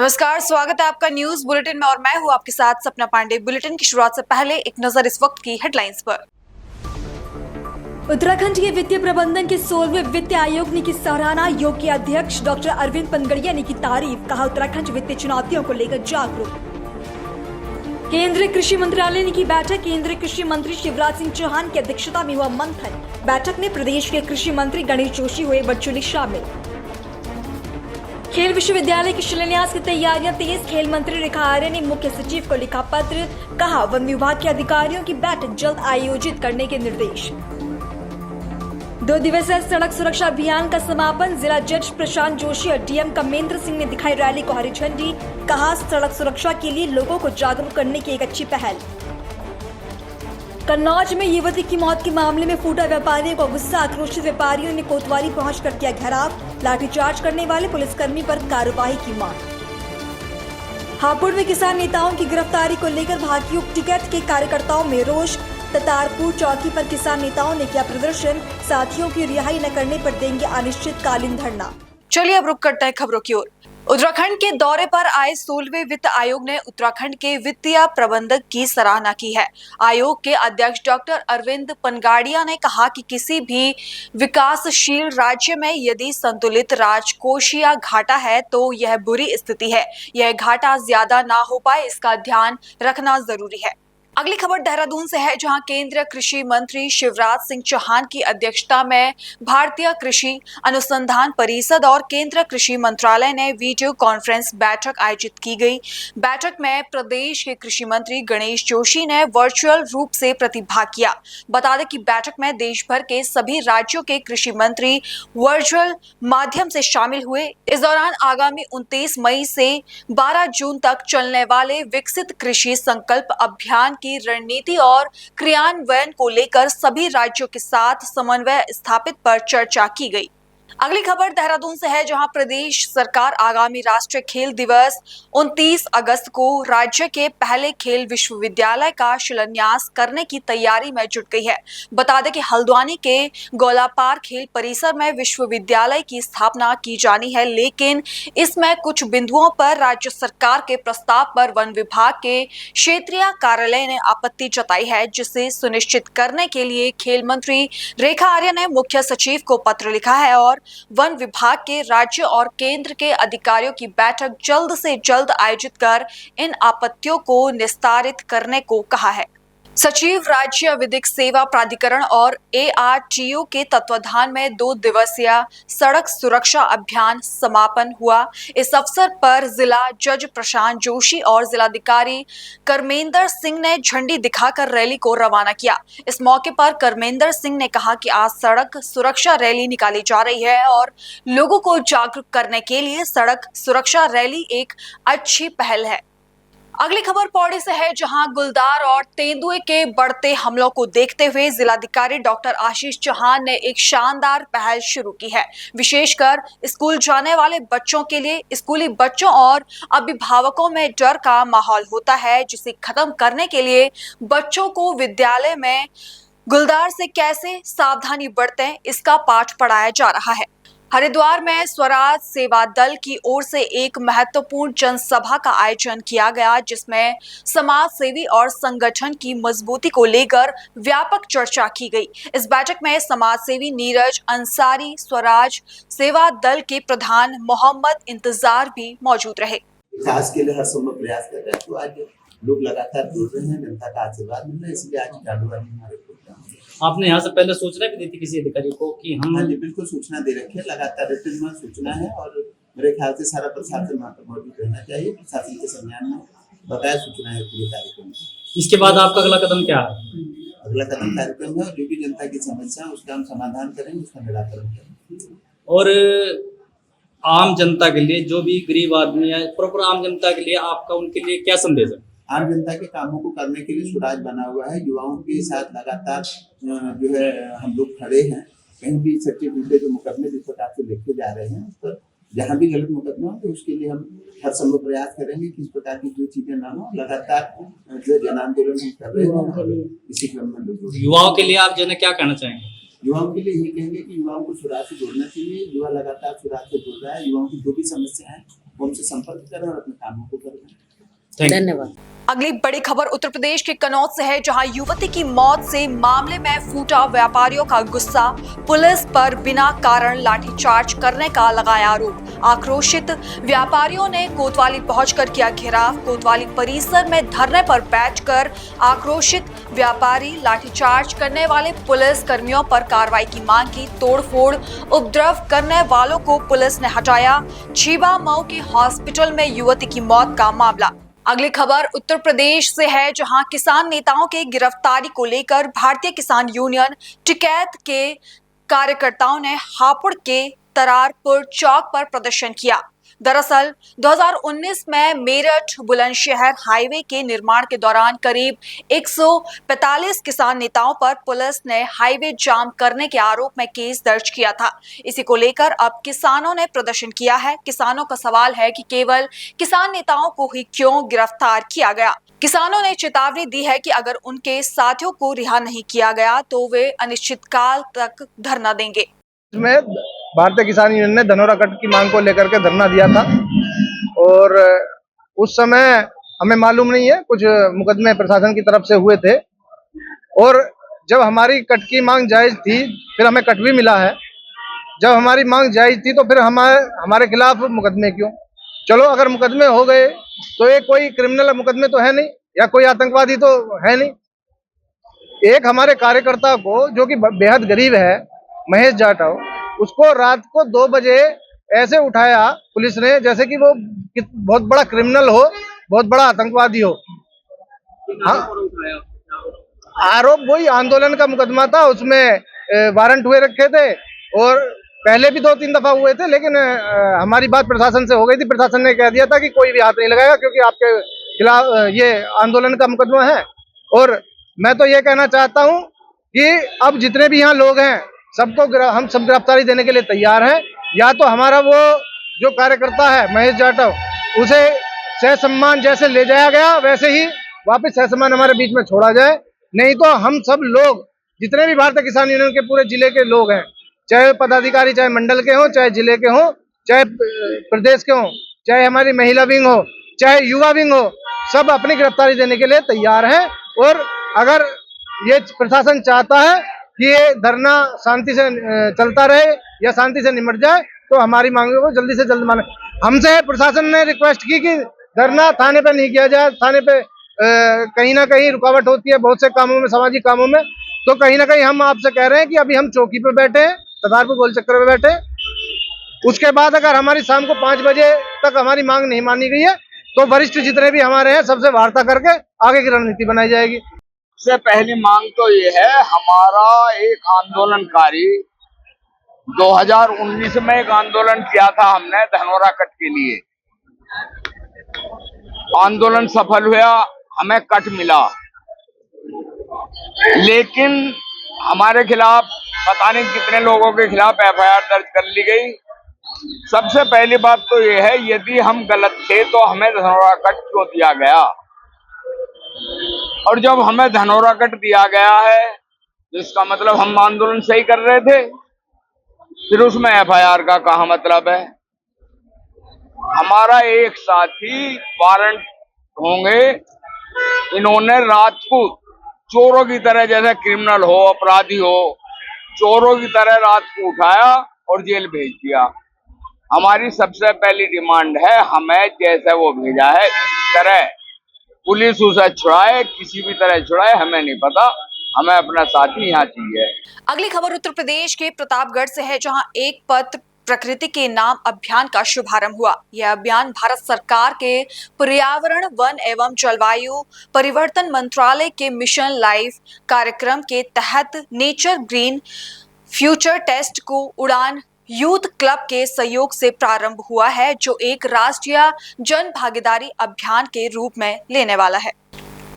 नमस्कार, स्वागत है आपका न्यूज बुलेटिन में और मैं हूं आपके साथ सपना पांडे। बुलेटिन की शुरुआत से पहले एक नजर इस वक्त की हेडलाइंस पर। उत्तराखंड के वित्तीय प्रबंधन के 16वें वित्त आयोग ने की सराहना। योग के अध्यक्ष डॉक्टर अरविंद पनगड़िया ने की तारीफ। कहा उत्तराखंड वित्तीय चुनौतियों को लेकर जागरूक। केंद्रीय कृषि मंत्रालय ने की बैठक। केंद्रीय कृषि मंत्री शिवराज सिंह चौहान की अध्यक्षता में हुआ मंथन। बैठक में प्रदेश के कृषि मंत्री गणेश जोशी हुए वर्चुअली शामिल। खेल विश्वविद्यालय के शिलान्यास की तैयारियां तेज। खेल मंत्री रेखा आर्य ने मुख्य सचिव को लिखा पत्र। कहा वन विभाग के अधिकारियों की बैठक जल्द आयोजित करने के निर्देश। 2 दिवसीय सड़क सुरक्षा अभियान का समापन। जिला जज प्रशांत जोशी और डीएम कमेंद्र सिंह ने दिखाई रैली को हरी झंडी। कहा सड़क सुरक्षा के लिए लोगों को जागरूक करने की एक अच्छी पहल। कन्नौज में युवती की मौत के मामले में फूटा व्यापारियों को गुस्सा। आक्रोशित व्यापारियों ने कोतवाली पहुंचकर किया घेराव। लाठीचार्ज करने वाले पुलिसकर्मी पर कार्रवाई की मांग। हापुड़ में किसान नेताओं की गिरफ्तारी को लेकर भाकियों टिकट के कार्यकर्ताओं में रोष। ततारपुर चौकी पर किसान नेताओं ने किया प्रदर्शन। साथियों की रिहाई न करने पर देंगे अनिश्चितकालीन धरना। चलिए अब रुक करते हैं खबरों की ओर। उत्तराखंड के दौरे पर आए 16वें वित्त आयोग ने उत्तराखंड के वित्तीय प्रबंधक की सराहना की है। आयोग के अध्यक्ष डॉक्टर अरविंद पनगाड़िया ने कहा कि किसी भी विकासशील राज्य में यदि संतुलित राजकोषीय घाटा है तो यह बुरी स्थिति है। यह घाटा ज्यादा ना हो पाए, इसका ध्यान रखना जरूरी है। अगली खबर देहरादून से है, जहां केंद्रीय कृषि मंत्री शिवराज सिंह चौहान की अध्यक्षता में भारतीय कृषि अनुसंधान परिषद और केंद्रीय कृषि मंत्रालय ने वीडियो कॉन्फ्रेंस बैठक आयोजित की गई। बैठक में प्रदेश के कृषि मंत्री गणेश जोशी ने वर्चुअल रूप से प्रतिभाग किया। बता दें कि बैठक में देश भर के सभी राज्यों के कृषि मंत्री वर्चुअल माध्यम से शामिल हुए। इस दौरान आगामी 29 मई से 12 जून तक चलने वाले विकसित कृषि संकल्प अभियान की रणनीति और क्रियान्वयन को लेकर सभी राज्यों के साथ समन्वय स्थापित पर चर्चा की गई। अगली खबर देहरादून से है, जहां प्रदेश सरकार आगामी राष्ट्रीय खेल दिवस 29 अगस्त को राज्य के पहले खेल विश्वविद्यालय का शिलान्यास करने की तैयारी में जुट गई है। बता दें कि हल्द्वानी के गोलापार खेल परिसर में विश्वविद्यालय की स्थापना की जानी है, लेकिन इसमें कुछ बिंदुओं पर राज्य सरकार के प्रस्ताव पर वन विभाग के क्षेत्रीय कार्यालय ने आपत्ति जताई है, जिसे सुनिश्चित करने के लिए खेल मंत्री रेखा आर्य ने मुख्य सचिव को पत्र लिखा है और वन विभाग के राज्य और केंद्र के अधिकारियों की बैठक जल्द से जल्द आयोजित कर इन आपत्तियों को निस्तारित करने को कहा है। सचिव राज्य विधिक सेवा प्राधिकरण और एआरटीओ के तत्वाधान में 2 दिवसीय सड़क सुरक्षा अभियान समापन हुआ। इस अवसर पर जिला जज प्रशांत जोशी और जिलाधिकारी करमेंद्र सिंह ने झंडी दिखाकर रैली को रवाना किया। इस मौके पर करमेंद्र सिंह ने कहा कि आज सड़क सुरक्षा रैली निकाली जा रही है और लोगों को जागरूक करने के लिए सड़क सुरक्षा रैली एक अच्छी पहल है। अगली खबर पौड़ी से है, जहां गुलदार और तेंदुए के बढ़ते हमलों को देखते हुए जिलाधिकारी डॉक्टर आशीष चौहान ने एक शानदार पहल शुरू की है। विशेषकर स्कूल जाने वाले बच्चों के लिए स्कूली बच्चों और अभिभावकों में डर का माहौल होता है, जिसे खत्म करने के लिए बच्चों को विद्यालय में गुलदार से कैसे सावधानी बरतें इसका पाठ पढ़ाया जा रहा है। हरिद्वार में स्वराज सेवा दल की ओर से एक महत्वपूर्ण जनसभा का आयोजन किया गया, जिसमें समाज सेवी और संगठन की मजबूती को लेकर व्यापक चर्चा की गई। इस बैठक में समाज सेवी नीरज अंसारी, स्वराज सेवा दल के प्रधान मोहम्मद इंतजार भी मौजूद रहे। विकास के लिए हर संभव प्रयास कर रहे हैं, तो आज लोग लगातार जुड़ रहे हैं, जनता का आशीर्वाद मिल रहा है, इसलिए आज हमारे प्रोग्राम। आपने यहाँ से पहले सूचना भी दी थी किसी अधिकारी को कि हम? हाँ जी, बिल्कुल सूचना दे रखी है, लगातार रिटर्न में सूचना है और मेरे ख्याल से सारा प्रशासन वहाँ पर मौजूद रहना चाहिए। प्रशासन के संज्ञान में बकाया सूचना है पूरे कार्यक्रम में। इसके बाद आपका अगला कदम क्या है? अगला कदम कार्यक्रम है और जो भी जनता की समस्या है उसका हम समाधान करेंगे, उसका निराकरण करेंगे। और आम जनता के लिए, जो भी गरीब आदमी है, प्रॉपर आम जनता के लिए आपका उनके लिए क्या संदेश है? आम जनता के कामों को करने के लिए स्वराज बना हुआ है। युवाओं के साथ लगातार जो है हम लोग खड़े हैं। कहीं भी सच्चे झूठे जो मुकदमे जिस प्रकार से लिखे जा रहे हैं, उस पर जहाँ भी गलत मुकदमा हो तो उसके लिए हम हर संभव प्रयास करेंगे कि इस प्रकार की जो चीजें ना हो। लगातार जो जन आंदोलन हम कर रहे हैं, इसी क्रम में लोग। युवाओं के लिए आप जो है क्या कहना चाहेंगे? युवाओं के लिए यही कहेंगे कि युवाओं को सुराग से जोड़ना चाहिए। युवा लगातार सुराग से जुड़ रहा है। युवाओं की जो भी समस्या है वो उनसे संपर्क करें और अपने कामों को करें। धन्यवाद। अगली बड़ी खबर उत्तर प्रदेश के कनौज से है, जहां युवती की मौत से मामले में फूटा व्यापारियों का गुस्सा। पुलिस पर बिना कारण लाठीचार्ज करने का लगाया आरोप। आक्रोशित व्यापारियों ने कोतवाली पहुंचकर किया घेराव। कोतवाली परिसर में धरने पर बैठकर आक्रोशित व्यापारी लाठीचार्ज करने वाले पुलिस कर्मियों पर कार्रवाई की मांग की। तोड़फोड़ उपद्रव करने वालों को पुलिस ने हटाया। छीबा मऊ के हॉस्पिटल में युवती की मौत का मामला। अगली खबर उत्तर प्रदेश से है, जहां किसान नेताओं के गिरफ्तारी को लेकर भारतीय किसान यूनियन टिकैत के कार्यकर्ताओं ने हापुड़ के तरारपुर चौक पर प्रदर्शन किया। दरअसल 2019 में मेरठ बुलंदशहर हाईवे के निर्माण के दौरान करीब 145 किसान नेताओं पर पुलिस ने हाईवे जाम करने के आरोप में केस दर्ज किया था। इसी को लेकर अब किसानों ने प्रदर्शन किया है। किसानों का सवाल है कि केवल किसान नेताओं को ही क्यों गिरफ्तार किया गया। किसानों ने चेतावनी दी है कि अगर उनके साथियों को रिहा नहीं किया गया तो वे अनिश्चितकाल तक धरना देंगे। में भारतीय किसान यूनियन ने धनौरा कट की मांग को लेकर के धरना दिया था और उस समय हमें मालूम नहीं है, कुछ मुकदमे प्रशासन की तरफ से हुए थे और जब हमारी कट की मांग जायज थी फिर हमें कट भी मिला है। जब हमारी मांग जायज थी तो फिर हमारे खिलाफ मुकदमे क्यों? चलो अगर मुकदमे हो गए तो ये कोई क्रिमिनल मुकदमे तो है नहीं या कोई आतंकवादी तो है नहीं। एक हमारे कार्यकर्ता को जो कि बेहद गरीब है, महेश जाटव, उसको रात को 2 बजे ऐसे उठाया पुलिस ने जैसे कि वो बहुत बड़ा क्रिमिनल हो, बहुत बड़ा आतंकवादी हो। हाँ, आरोप वही आंदोलन का मुकदमा था, उसमें वारंट हुए रखे थे और पहले भी 2-3 दफा हुए थे, लेकिन हमारी बात प्रशासन से हो गई थी। प्रशासन ने कह दिया था कि कोई भी हाथ नहीं लगाएगा क्योंकि आपके खिलाफ ये आंदोलन का मुकदमा है। और मैं तो ये कहना चाहता हूँ कि अब जितने भी यहाँ लोग हैं सबको हम सब गिरफ्तारी देने के लिए तैयार हैं। या तो हमारा वो जो कार्यकर्ता है महेश जाटव, उसे सह सम्मान जैसे ले जाया गया वैसे ही वापस सह सम्मान हमारे बीच में छोड़ा जाए, नहीं तो हम सब लोग जितने भी भारतीय किसान यूनियन के पूरे जिले के लोग हैं, चाहे पदाधिकारी चाहे मंडल के हों, चाहे जिले के हों, चाहे प्रदेश के हों, चाहे हमारी महिला विंग हो, चाहे युवा विंग हो, सब अपनी गिरफ्तारी देने के लिए तैयार हैं। और अगर ये प्रशासन चाहता है कि ये धरना शांति से चलता रहे या शांति से निमट जाए तो हमारी मांगों को जल्दी से जल्द माने। हमसे प्रशासन ने रिक्वेस्ट की कि धरना थाने पे नहीं किया जाए। थाने पे कहीं ना कहीं रुकावट होती है बहुत से कामों में, सामाजिक कामों में, तो कहीं ना कहीं हम आपसे कह रहे हैं कि अभी हम चौकी पे बैठे हैं, तदारपुर गोल चक्कर पे बैठे हैं। उसके बाद अगर हमारी शाम को 5 बजे तक हमारी मांग नहीं मानी गई है तो वरिष्ठ जितने भी हमारे हैं सबसे वार्ता करके आगे की रणनीति बनाई जाएगी। सबसे पहली मांग तो ये है, हमारा एक आंदोलनकारी 2019 में एक आंदोलन किया था हमने धनौरा कट के लिए। आंदोलन सफल हुआ, हमें कट मिला, लेकिन हमारे खिलाफ पता नहीं कितने लोगों के खिलाफ एफआईआर दर्ज कर ली गई। सबसे पहली बात तो ये है, यदि हम गलत थे तो हमें धनौरा कट क्यों दिया गया, और जब हमें धनौरा कट दिया गया है तो इसका मतलब हम आंदोलन सही कर रहे थे, फिर उसमें एफआईआर का कहाँ मतलब है। हमारा एक साथी वारंट होंगे, इन्होंने रात को चोरों की तरह, जैसे क्रिमिनल हो, अपराधी हो, चोरों की तरह रात को उठाया और जेल भेज दिया। हमारी सबसे पहली डिमांड है, हमें जैसे वो भेजा है इस तरह पुलिस उसे छुड़ाए, किसी भी तरह छुड़ाए, हमें नहीं पता, हमें अपना साथी यहाँ चाहिए। अगली खबर उत्तर प्रदेश के प्रतापगढ़ से है, जहां एक पत्र प्रकृति के नाम अभियान का शुभारंभ हुआ। यह अभियान भारत सरकार के पर्यावरण, वन एवं जलवायु परिवर्तन मंत्रालय के मिशन लाइफ कार्यक्रम के तहत नेचर ग्रीन फ्यूचर टेस्ट को उड़ान यूथ क्लब के सहयोग से प्रारंभ हुआ है, जो एक राष्ट्रीय जन भागीदारी अभियान के रूप में लेने वाला है।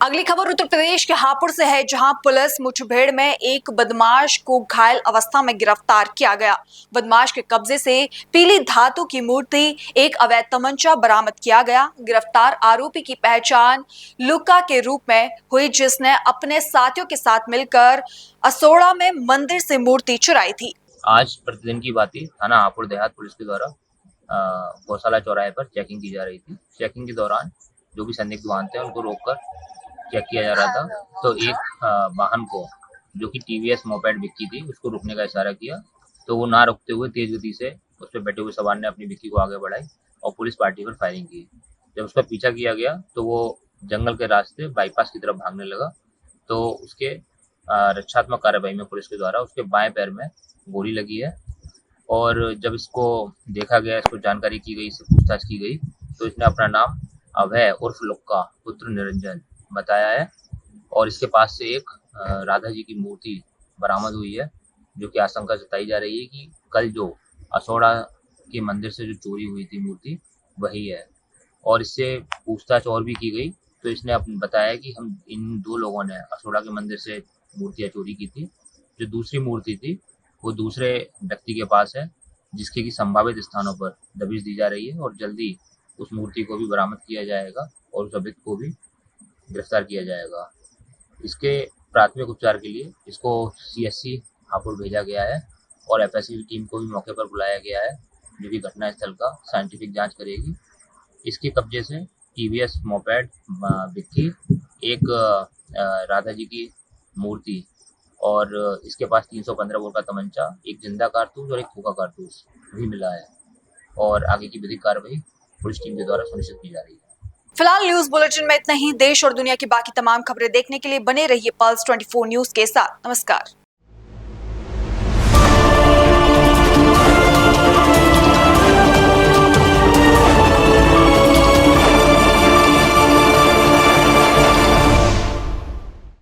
अगली खबर उत्तर प्रदेश के हापुड़ से है, जहां पुलिस मुठभेड़ में एक बदमाश को घायल अवस्था में गिरफ्तार किया गया। बदमाश के कब्जे से पीली धातु की मूर्ति, एक अवैध तमंचा बरामद किया गया। गिरफ्तार आरोपी की पहचान लुक्का के रूप में हुई, जिसने अपने साथियों के साथ मिलकर असोड़ा में मंदिर से मूर्ति चुराई थी। आज प्रतिदिन की बात ही थाना हापुड़ देहात पुलिस के द्वारा गौशाला चौराहे पर चेकिंग की जा रही थी। चेकिंग के दौरान जो भी संदिग्ध वाहन थे उनको रोककर चेक किया जा रहा था, तो एक वाहन को जो कि टीवीएस मोपेड विक्की थी उसको रुकने का इशारा किया, तो वो ना रुकते हुए तेज गति से उस पर बैठे हुए सवार ने अपनी विक्की को आगे बढ़ाई और पुलिस पार्टी पर फायरिंग की। जब उसका पीछा किया गया तो वो जंगल के रास्ते बाईपास की तरफ भागने लगा, तो उसके रक्षात्मक कार्रवाई में पुलिस के द्वारा उसके बाएं पैर में गोली लगी है। और जब इसको देखा गया, इसको जानकारी की गई, इससे पूछताछ की गई, तो इसने अपना नाम अभय उर्फ लुक्का पुत्र निरंजन बताया है। और इसके पास से एक राधा जी की मूर्ति बरामद हुई है, जो कि आशंका जताई जा रही है कि कल जो असोड़ा के मंदिर से जो चोरी हुई थी मूर्ति वही है। और इससे पूछताछ और भी की गई, तो इसने अपने बताया कि हम इन दो लोगों ने असोड़ा के मंदिर से मूर्तियाँ चोरी की थी। जो दूसरी मूर्ति थी वो दूसरे व्यक्ति के पास है, जिसके की संभावित स्थानों पर दबिश दी जा रही है और जल्दी उस मूर्ति को भी बरामद किया जाएगा और उस अभियुक्त को भी गिरफ्तार किया जाएगा। इसके प्राथमिक उपचार के लिए इसको CSC हापुड़ भेजा गया है और FSC की टीम को भी मौके पर बुलाया गया है, जो कि घटनास्थल का साइंटिफिक जांच करेगी। इसके कब्जे से TVS मोपेड विक्की, एक राधा जी की मूर्ति और इसके पास 315 बोर का तमंचा, एक जिंदा कारतूस और एक फूका कारतूस भी मिला है। और आगे की विधिक कार्रवाई पुलिस टीम के द्वारा सुनिश्चित की जा रही है। फिलहाल न्यूज बुलेटिन में इतना ही। देश और दुनिया की बाकी तमाम खबरें देखने के लिए बने रहिए पल्स 24 न्यूज के साथ। नमस्कार।